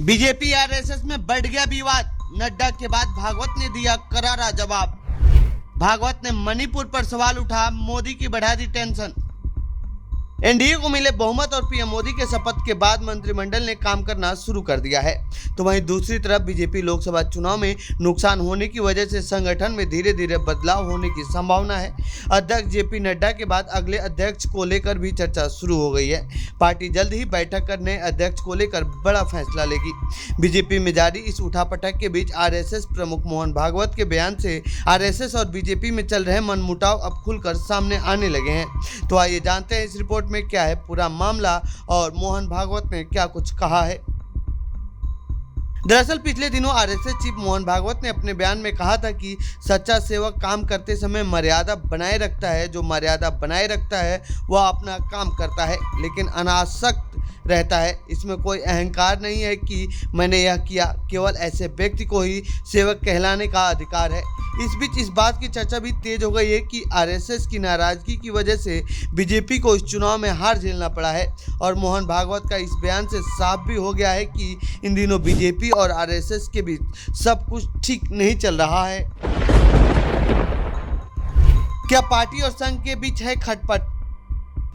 BJP RSS में बढ़ गया विवाद। नड्डा के बाद भागवत ने दिया करारा जवाब। भागवत ने मणिपुर पर सवाल उठा, मोदी की बढ़ा दी टेंशन। एनडीए को मिले बहुमत और पीएम मोदी के शपथ के बाद मंत्रिमंडल ने काम करना शुरू कर दिया है। तो वहीं दूसरी तरफ बीजेपी लोकसभा चुनाव में नुकसान होने की वजह से संगठन में धीरे धीरे बदलाव होने की संभावना है। अध्यक्ष जेपी नड्डा के बाद अगले अध्यक्ष को लेकर भी चर्चा शुरू हो गई है। पार्टी जल्द ही बैठक कर नए अध्यक्ष को लेकर बड़ा फैसला लेगी। बीजेपी में जारी इस उठापटक के बीच आरएसएस प्रमुख मोहन भागवत के बयान से आरएसएस और बीजेपी में चल रहे मनमुटाव अब खुलकर सामने आने लगे हैं। तो आइए जानते हैं इस रिपोर्ट में क्या है पूरा मामला और मोहन भागवत ने क्या कुछ कहा है। दरअसल पिछले दिनों आरएसएस चीफ मोहन भागवत ने अपने बयान में कहा था कि सच्चा सेवक काम करते समय मर्यादा बनाए रखता है। जो मर्यादा बनाए रखता है वह अपना काम करता है लेकिन अनासक्त रहता है। इसमें कोई अहंकार नहीं है कि मैंने यह किया, केवल ऐसे व्यक्ति को ही सेवक कहलाने का अधिकार है। इस बीच इस बात की चर्चा भी तेज हो गई है कि आरएसएस की नाराजगी की वजह से बीजेपी को इस चुनाव में हार झेलना पड़ा है और मोहन भागवत का इस बयान से साफ भी हो गया है कि इन दिनों बीजेपी और आरएसएस के बीच सब कुछ ठीक नहीं चल रहा है। क्या पार्टी और संघ के बीच है खटपट?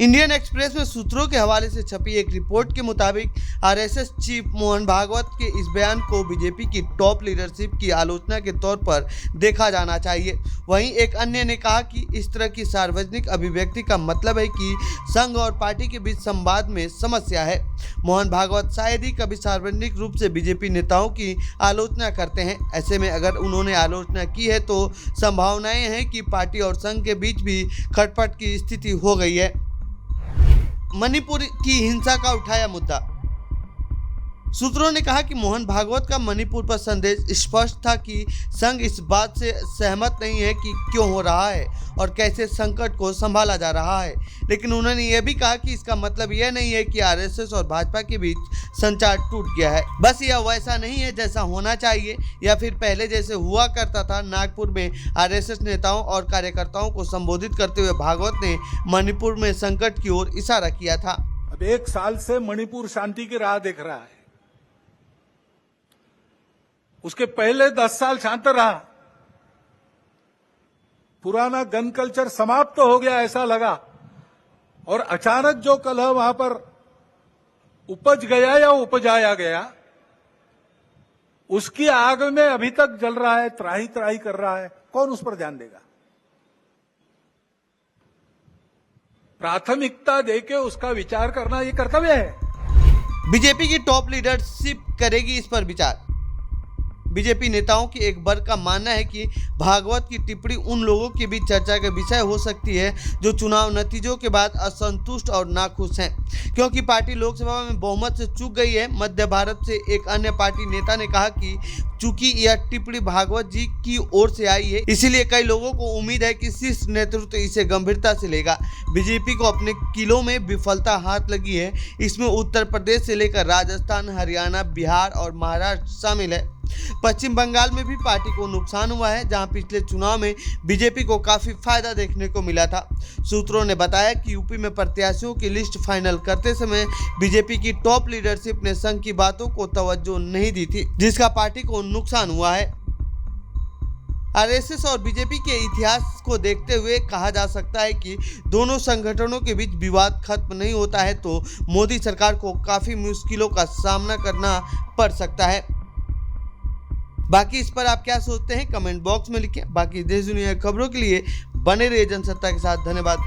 इंडियन एक्सप्रेस में सूत्रों के हवाले से छपी एक रिपोर्ट के मुताबिक आरएसएस चीफ मोहन भागवत के इस बयान को बीजेपी की टॉप लीडरशिप की आलोचना के तौर पर देखा जाना चाहिए। वहीं एक अन्य ने कहा कि इस तरह की सार्वजनिक अभिव्यक्ति का मतलब है कि संघ और पार्टी के बीच संवाद में समस्या है। मोहन भागवत शायद ही कभी सार्वजनिक रूप से बीजेपी नेताओं की आलोचना करते हैं। ऐसे में अगर उन्होंने आलोचना की है तो संभावनाएं हैं कि पार्टी और संघ के बीच भी खटपट की स्थिति हो गई है। मणिपुर की हिंसा का उठाया मुद्दा। सूत्रों ने कहा कि मोहन भागवत का मणिपुर पर संदेश स्पष्ट था कि संघ इस बात से सहमत नहीं है कि क्यों हो रहा है और कैसे संकट को संभाला जा रहा है। लेकिन उन्होंने यह भी कहा कि इसका मतलब यह नहीं है कि आरएसएस और भाजपा के बीच संचार टूट गया है। बस यह वैसा नहीं है जैसा होना चाहिए या फिर पहले जैसे हुआ करता था। नागपुर में आरएसएस नेताओं और कार्यकर्ताओं को संबोधित करते हुए भागवत ने मणिपुर में संकट की ओर इशारा किया था। अब 1 साल से मणिपुर शांति की राह देख रहा है। उसके पहले 10 साल शांत रहा। पुराना गन कल्चर समाप्त हो गया ऐसा लगा और अचानक जो कलह वहां पर उपज गया या उपजाया गया उसकी आग में अभी तक जल रहा है, त्राही त्राही कर रहा है। कौन उस पर ध्यान देगा? प्राथमिकता देके उसका विचार करना ये कर्तव्य है। बीजेपी की टॉप लीडरशिप करेगी इस पर विचार। बीजेपी नेताओं की एक वर्ग का मानना है कि भागवत की टिप्पणी उन लोगों के बीच चर्चा का विषय हो सकती है जो चुनाव नतीजों के बाद असंतुष्ट और नाखुश हैं, क्योंकि पार्टी लोकसभा में बहुमत से चूक गई है। मध्य भारत से एक अन्य पार्टी नेता ने कहा कि चूंकि यह टिप्पणी भागवत जी की ओर से आई है, इसीलिए कई लोगों को उम्मीद है कि शीर्ष नेतृत्व इसे गंभीरता से लेगा। बीजेपी को अपने किलों में विफलता हाथ लगी है। इसमें उत्तर प्रदेश से लेकर राजस्थान, हरियाणा, बिहार और महाराष्ट्र शामिल है। पश्चिम बंगाल में भी पार्टी को नुकसान हुआ है, जहां पिछले चुनाव में बीजेपी को काफी फायदा देखने को मिला था। सूत्रों ने बताया कि यूपी में प्रत्याशियों की लिस्ट फाइनल करते समय बीजेपी की टॉप लीडरशिप ने संघ की बातों को तवज्जो नहीं दी थी, जिसका पार्टी को नुकसान हुआ है। आरएसएस और बीजेपी के इतिहास को देखते हुए कहा जा सकता है कि दोनों संगठनों के बीच विवाद खत्म नहीं होता है तो मोदी सरकार को काफी मुश्किलों का सामना करना पड़ सकता है। बाकी इस पर आप क्या सोचते हैं कमेंट बॉक्स में लिखें। बाकी देश दुनिया की खबरों के लिए बने रहिए जनसत्ता के साथ। धन्यवाद।